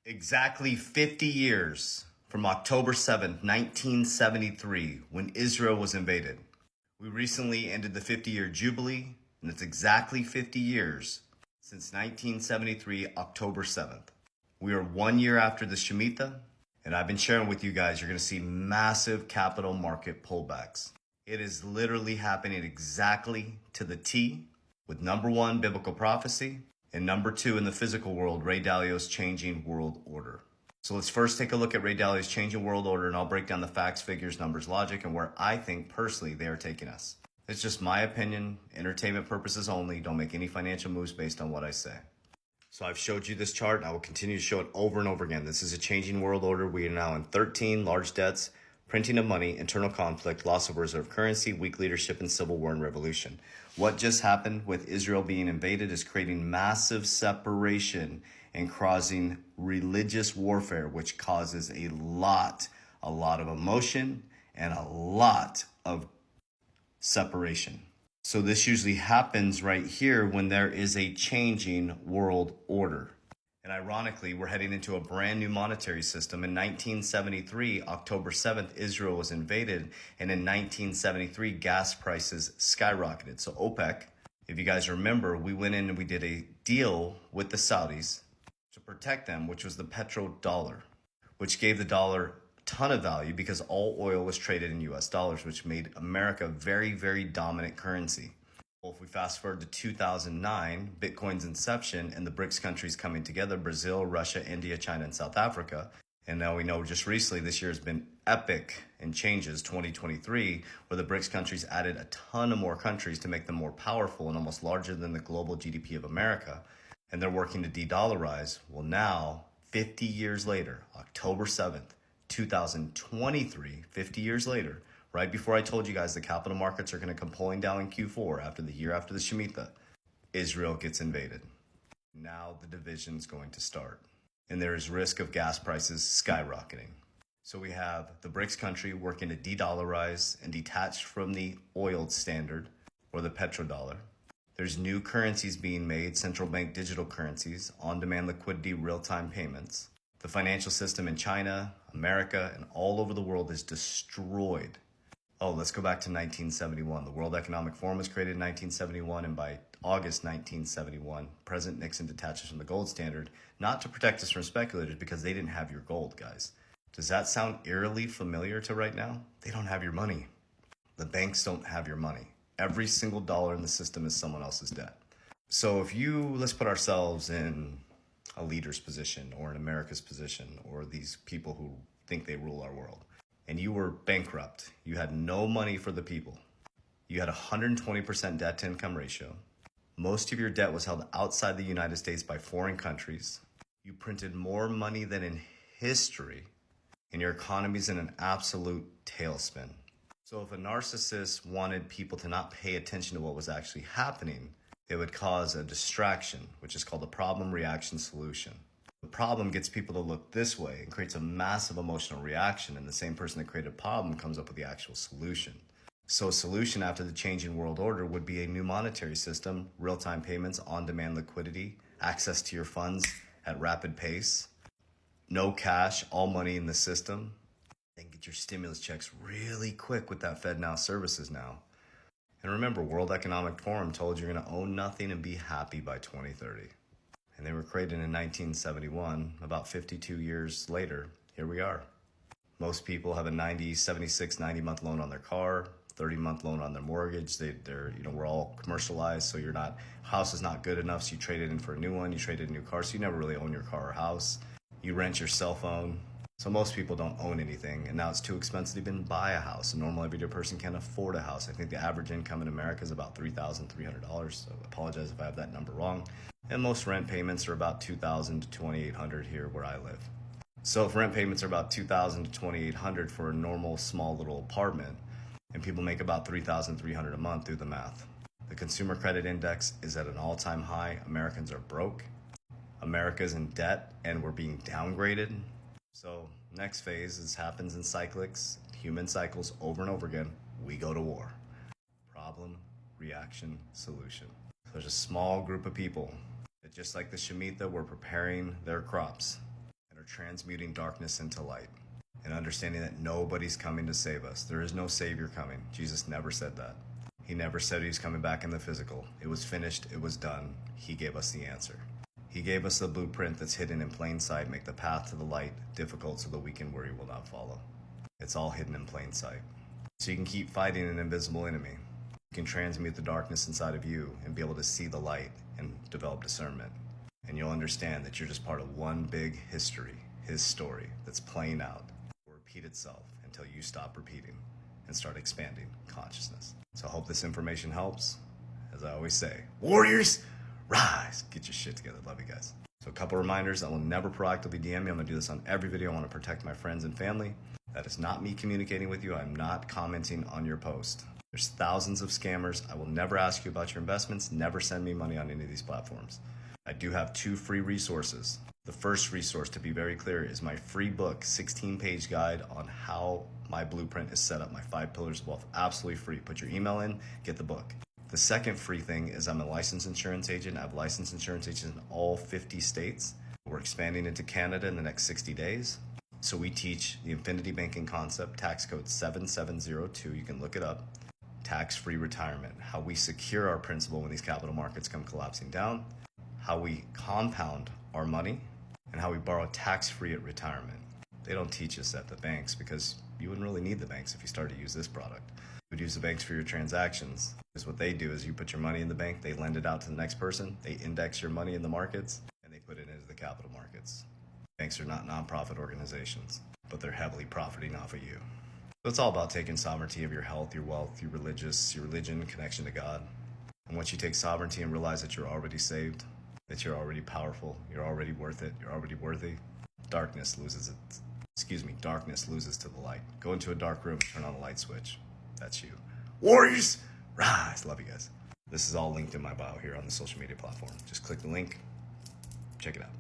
Exactly 50 years from October 7th, 1973, when Israel was invaded. We recently ended the 50-year Jubilee, and it's exactly 50 years since 1973, October 7th. We are 1 year after the Shemitah, and I've been sharing with you guys, you're going to see massive capital market pullbacks. It is literally happening exactly to the T, with number one, biblical prophecy, and number two, in the physical world, Ray Dalio's changing world order. So let's first take a look at Ray Dalio's changing world order, and I'll break down the facts, figures, numbers, logic, and where I think personally they are taking us. It's just my opinion, entertainment purposes only. Don't make any financial moves based on what I say. So I've showed you this chart, and I will continue to show it over and over again. This is a changing world order. We are now in 13 large debts, printing of money, internal conflict, loss of reserve currency, weak leadership, and civil war and revolution. What just happened with Israel being invaded is creating massive separation and causing religious warfare, which causes a lot of emotion and a lot of separation. So this usually happens right here when there is a changing world order. And ironically, we're heading into a brand new monetary system. In 1973, October 7th, Israel was invaded. And in 1973, gas prices skyrocketed. So OPEC, if you guys remember, we went in and we did a deal with the Saudis to protect them, which was the petrodollar, which gave the dollar a ton of value because all oil was traded in US dollars, which made America a very, very dominant currency. Well, if we fast forward to 2009, Bitcoin's inception and the BRICS countries coming together, Brazil, Russia, India, China, and South Africa. And now we know just recently this year has been epic in changes, 2023, where the BRICS countries added a ton of more countries to make them more powerful and almost larger than the global GDP of America. And they're working to de-dollarize. Well, now, 50 years later, October 7th, 2023, 50 years later, right before I told you guys the capital markets are going to come pulling down in Q4 after the year after the Shemitah, Israel gets invaded. Now the division's going to start. And there is risk of gas prices skyrocketing. So we have the BRICS country working to de-dollarize and detach from the oil standard or the petrodollar. There's new currencies being made, central bank digital currencies, on-demand liquidity, real-time payments. The financial system in China, America, and all over the world is destroyed. Oh, let's go back to 1971. The World Economic Forum was created in 1971, and by August 1971, President Nixon detaches from the gold standard, not to protect us from speculators, because they didn't have your gold, guys. Does that sound eerily familiar to right now? They don't have your money. The banks don't have your money. Every single dollar in the system is someone else's debt. So let's put ourselves in a leader's position or in America's position or these people who think they rule our world. And you were bankrupt. You had no money for the people. You had a 120% debt to income ratio. Most of your debt was held outside the United States by foreign countries. You printed more money than in history, and your economy's in an absolute tailspin. So if a narcissist wanted people to not pay attention to what was actually happening, it would cause a distraction, which is called the problem, reaction, solution. The problem gets people to look this way and creates a massive emotional reaction, and the same person that created a problem comes up with the actual solution. So a solution after the change in world order would be a new monetary system, real-time payments, on-demand liquidity, access to your funds at rapid pace, no cash, all money in the system, and get your stimulus checks really quick with that FedNow services now. And remember, World Economic Forum told you're going to own nothing and be happy by 2030. And they were created in 1971. About 52 years later, here we are. Most people have a 90-month loan on their car, 30-month loan on their mortgage. We're all commercialized, so house is not good enough, so you trade it in for a new one, you trade in a new car, so you never really own your car or house. You rent your cell phone. So most people don't own anything, and now it's too expensive to even buy a house. A normal everyday person can't afford a house. I think the average income in America is about $3,300, so I apologize if I have that number wrong. And most rent payments are about $2,000 to $2,800 here where I live. So if rent payments are about $2,000 to $2,800 for a normal small little apartment, and people make about $3,300 a month, do the math. The consumer credit index is at an all-time high. Americans are broke. America's in debt, and we're being downgraded. So next phase happens in cyclics, human cycles over and over again. We go to war. Problem, reaction, solution. So there's a small group of people that, just like the Shemitah, were preparing their crops and are transmuting darkness into light and understanding that nobody's coming to save us. There is no Savior coming. Jesus never said that. He never said he's coming back in the physical. It was finished. It was done. He gave us the answer. He gave us the blueprint that's hidden in plain sight, make the path to the light difficult so the weak and weary will not follow. It's all hidden in plain sight. So you can keep fighting an invisible enemy. You can transmute the darkness inside of you and be able to see the light and develop discernment. And you'll understand that you're just part of one big history, his story, that's playing out. It will repeat itself until you stop repeating and start expanding consciousness. So I hope this information helps. As I always say, warriors, rise. Get your shit together. Love you guys. So a couple reminders. I will never proactively DM me. I'm going to do this on every video. I want to protect my friends and family. That is not me communicating with you. I'm not commenting on your post. There's thousands of scammers. I will never ask you about your investments. Never send me money on any of these platforms. I do have 2 free resources. The first resource, to be very clear, is my free book, 16-page guide on how my blueprint is set up, my 5 pillars of wealth. Absolutely free. Put your email in, get the book. The second free thing is I'm a licensed insurance agent. I have licensed insurance agents in all 50 states. We're expanding into Canada in the next 60 days. So we teach the infinity banking concept, tax code 7702. You can look it up. Tax-free retirement, how we secure our principal when these capital markets come collapsing down, how we compound our money, and how we borrow tax-free at retirement. They don't teach us at the banks because you wouldn't really need the banks if you started to use this product. You would use the banks for your transactions. Because what they do is you put your money in the bank, they lend it out to the next person, they index your money in the markets, and they put it into the capital markets. Banks are not nonprofit organizations, but they're heavily profiting off of you. So it's all about taking sovereignty of your health, your wealth, your religion, connection to God. And once you take sovereignty and realize that you're already saved, that you're already powerful, you're already worth it, you're already worthy, darkness loses to the light. Go into a dark room and turn on a light switch. That's you. Warriors, rise. Love you guys. This is all linked in my bio here on the social media platform. Just click the link. Check it out.